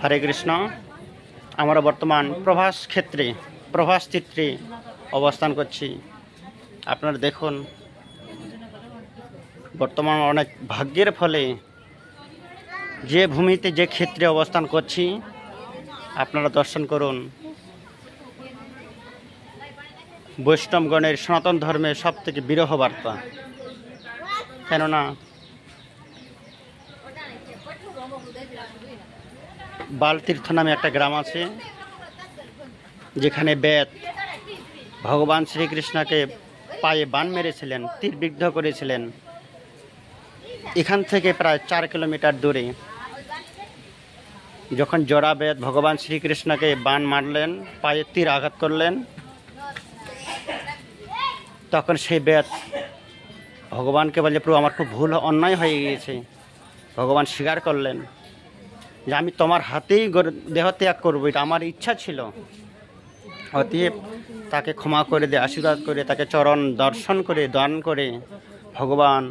হরে কৃষ্ণ। আমরা বর্তমান প্রভাস ক্ষেত্রে প্রভাস চিত্রে অবস্থান করছি। আপনারা দেখুন, বর্তমান অনেক ভাগ্যের ফলে যে ভূমিতে যে ক্ষেত্রে অবস্থান করছি আপনারা দর্শন করুন। বৈষ্ণবগণের সনাতন ধর্মের সবথেকে বিরহ বার্তা। কেননা বালতীর্থ নামে একটা গ্রাম আছে, যেখানে বেদ ভগবান শ্রীকৃষ্ণকে পায়ে বান মেরেছিলেন, তীরবিদ্ধ করেছিলেন। এখান থেকে প্রায় 4 কিলোমিটার দূরে যখন জরা বেদ ভগবান শ্রীকৃষ্ণকে বান মারলেন, পায়ে তীর আঘাত করলেন, তখন সেই বেদ ভগবানকে বলে, প্রভু আমার খুব ভুল অন্যায় হয়ে গিয়েছে। ভগবান স্বীকার করলেন যে আমি তোমার হাতেই দেহ ত্যাগ করবো, এটা আমার ইচ্ছা ছিল। অতএব তাকে ক্ষমা করে দিয়ে আশীর্বাদ করে তাকে চরণ দর্শন করে দান করে ভগবান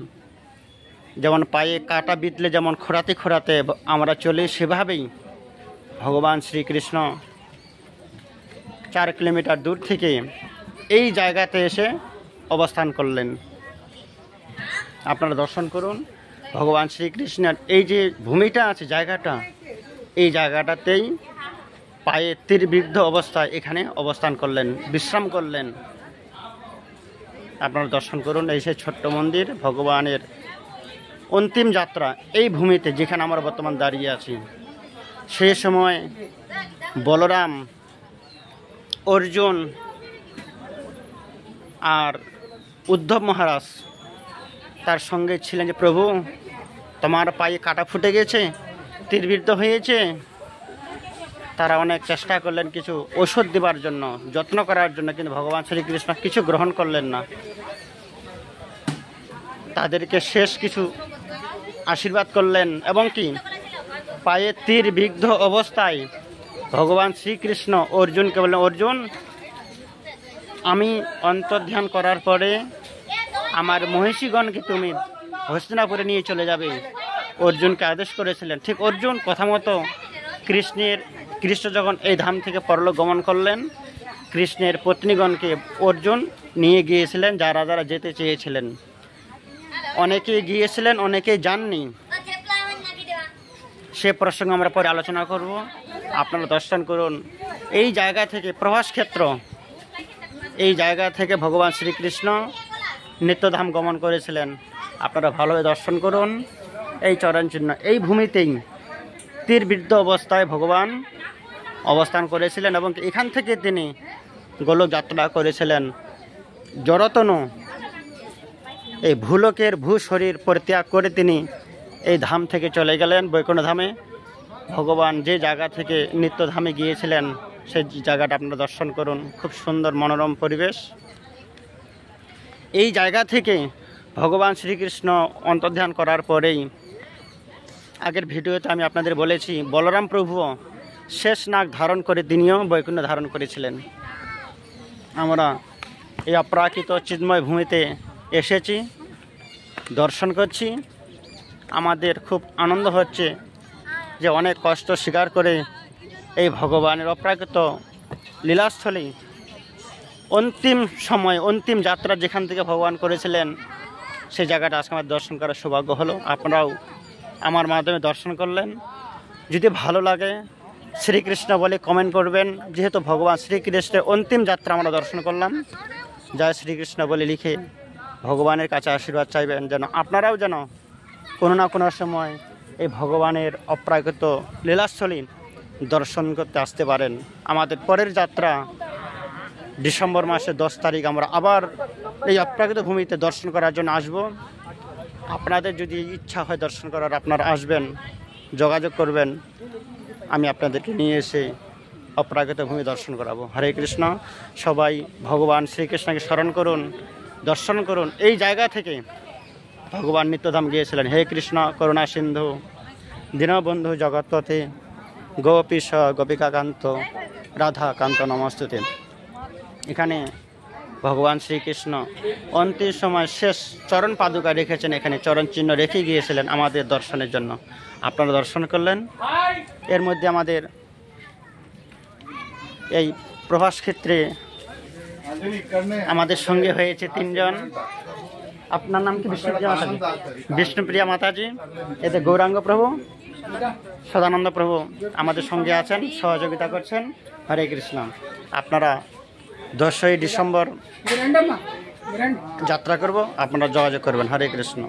যেমন পায়ে কাটা বিঁধলে যেমন খোঁড়াতে খোঁড়াতে আমরা চলি, সেভাবেই ভগবান শ্রীকৃষ্ণ 4 কিলোমিটার দূর থেকে এই জায়গাতে এসে অবস্থান করলেন। আপনারা দর্শন করুন। ভগবান শ্রীকৃষ্ণের এই যে ভূমিটা আছে, জায়গাটা, এই জায়গাটাতেই পায়ে তীরবিদ্ধ অবস্থায় এখানে অবস্থান করলেন, বিশ্রাম করলেন। আপনারা দর্শন করুন। এই সেই ছোট্ট মন্দির, ভগবানের অন্তিম যাত্রা এই ভূমিতে যেখানে আমরা বর্তমান দাঁড়িয়ে আছি। সেই সময় বলরাম, অর্জুন আর উদ্ধব মহারাজ তার সঙ্গে ছিলেন যে, প্রভু তোমার পায়ে কাটা ফুটে গেছে, তীরবিদ্ধ হয়েছে। তারা অনেক চেষ্টা করলেন কিছু ওষুধ দেবার জন্য, যত্ন করার জন্য, কিন্তু ভগবান শ্রীকৃষ্ণ কিছু গ্রহণ করলেন না। তাদেরকে শেষ কিছু আশীর্বাদ করলেন এবং কি পায়ে তীরবিদ্ধ অবস্থায় ভগবান শ্রীকৃষ্ণ অর্জুনকে বললেন, অর্জুন আমি অন্তর্ধান করার পরে আমার মহিষীগণকে তুমি হস্তিনাপুরে নিয়ে চলে যাবে। অর্জুনকে আদেশ করেছিলেন। ঠিক অর্জুন কথা মতো কৃষ্ণ যখন এই ধাম থেকে পরলোক গমন করলেন, কৃষ্ণের পত্নীগণকে অর্জুন নিয়ে গিয়েছিলেন, যারা যারা যেতে চেয়েছিলেন। অনেকে গিয়েছিলেন, অনেকে যাননি। সে প্রসঙ্গে আমরা পরে আলোচনা করব। আপনারা দর্শন করুন। এই জায়গা থেকে প্রভাস ক্ষেত্র, এই জায়গা থেকে ভগবান শ্রীকৃষ্ণ নিত্যধাম গমন করেছিলেন। আপনারা ভালোভাবে দর্শন করুন। এই চরণ চিহ্ন, এই ভূমিতেই তীরবিদ্ধ অবস্থায় ভগবান অবস্থান করেছিলেন এবং এখান থেকে তিনি গোলক যাত্রা করেছিলেন। জড়তনু এই ভূলোকের ভূ শরীর পরিত্যাগ করে তিনি এই ধাম থেকে চলে গেলেন বৈকুণ্ঠ ধামে। ভগবান যে জায়গা থেকে নিত্যধামে গিয়েছিলেন সেই জায়গাটা আপনারা দর্শন করুন। খুব সুন্দর মনোরম পরিবেশ। এই জায়গা থেকে ভগবান শ্রীকৃষ্ণ অন্তর্ধান করার পরেই, আগের ভিডিওতে আমি আপনাদের বলেছি, বলরাম প্রভু শেষ নাগ ধারণ করে তিনিও বৈকুণ্ঠ ধারণ করেছিলেন। আমরা এই অপ্রাকৃত চিন্ময় ভূমিতে এসেছি, দর্শন করছি। আমাদের খুব আনন্দ হচ্ছে যে অনেক কষ্ট স্বীকার করে এই ভগবানের অপ্রাকৃত লীলাস্থলী, অন্তিম সময়, অন্তিম যাত্রা যেখান থেকে ভগবান করেছিলেন, সেই জায়গাটা আজকে আমার দর্শন করার সৌভাগ্য হলো। আপনারাও আমার মাধ্যমে দর্শন করলেন। যদি ভালো লাগে শ্রীকৃষ্ণ বলে কমেন্ট করবেন। যেহেতু ভগবান শ্রীকৃষ্ণের অন্তিম যাত্রা আমরা দর্শন করলাম, জয় শ্রীকৃষ্ণ বলে লিখে ভগবানের কাছে আশীর্বাদ চাইবেন, যেন আপনারাও যেন কোনো না কোনো সময় এই ভগবানের অপ্রাকৃত লীলাস্থলী দর্শন করতে আসতে পারেন। আমাদের পরের যাত্রা ডিসেম্বর মাসের 10 তারিখ আমরা আবার এই অপ্রাকৃত ভূমিতে দর্শন করার জন্য আসব। আপনাদের যদি ইচ্ছা হয় দর্শন করার, আপনারা আসবেন, যোগাযোগ করবেন, আমি আপনাদেরকে নিয়ে এসে অপ্রাকৃত ভূমি দর্শন করাবো। হরে কৃষ্ণ। সবাই ভগবান শ্রীকৃষ্ণকে স্মরণ করুন, দর্শন করুন। এই জায়গা থেকে ভগবান নিত্যধাম গিয়েছিলেন। হে কৃষ্ণ করুণা সিন্ধু দীনবন্ধু জগৎপথে গোপীশ গোপিকাকান্ত রাধাকান্ত নমস্তুতে। এখানে ভগবান শ্রীকৃষ্ণ অন্তিম সময় শেষ চরণ পাদুকা রেখেছেন, এখানে চরণ চিহ্ন রেখে গিয়েছিলেন আমাদের দর্শনের জন্য। আপনারা দর্শন করলেন। এর মধ্যে আমাদের এই প্রভাস ক্ষেত্রে আমাদের সঙ্গে হয়েছে 3 জন। আপনার নাম কি? বিষ্ণুপ্রিয়া মাতাজি। বিষ্ণুপ্রিয়া মাতাজি, এতে গৌরাঙ্গ প্রভু, সদানন্দ প্রভু আমাদের সঙ্গে আছেন, সহযোগিতা করছেন। হরে কৃষ্ণ। আপনারা 10ই ডিসেম্বর যাত্রা করব, আপনারা যোগাযোগ করবেন। হরে কৃষ্ণ।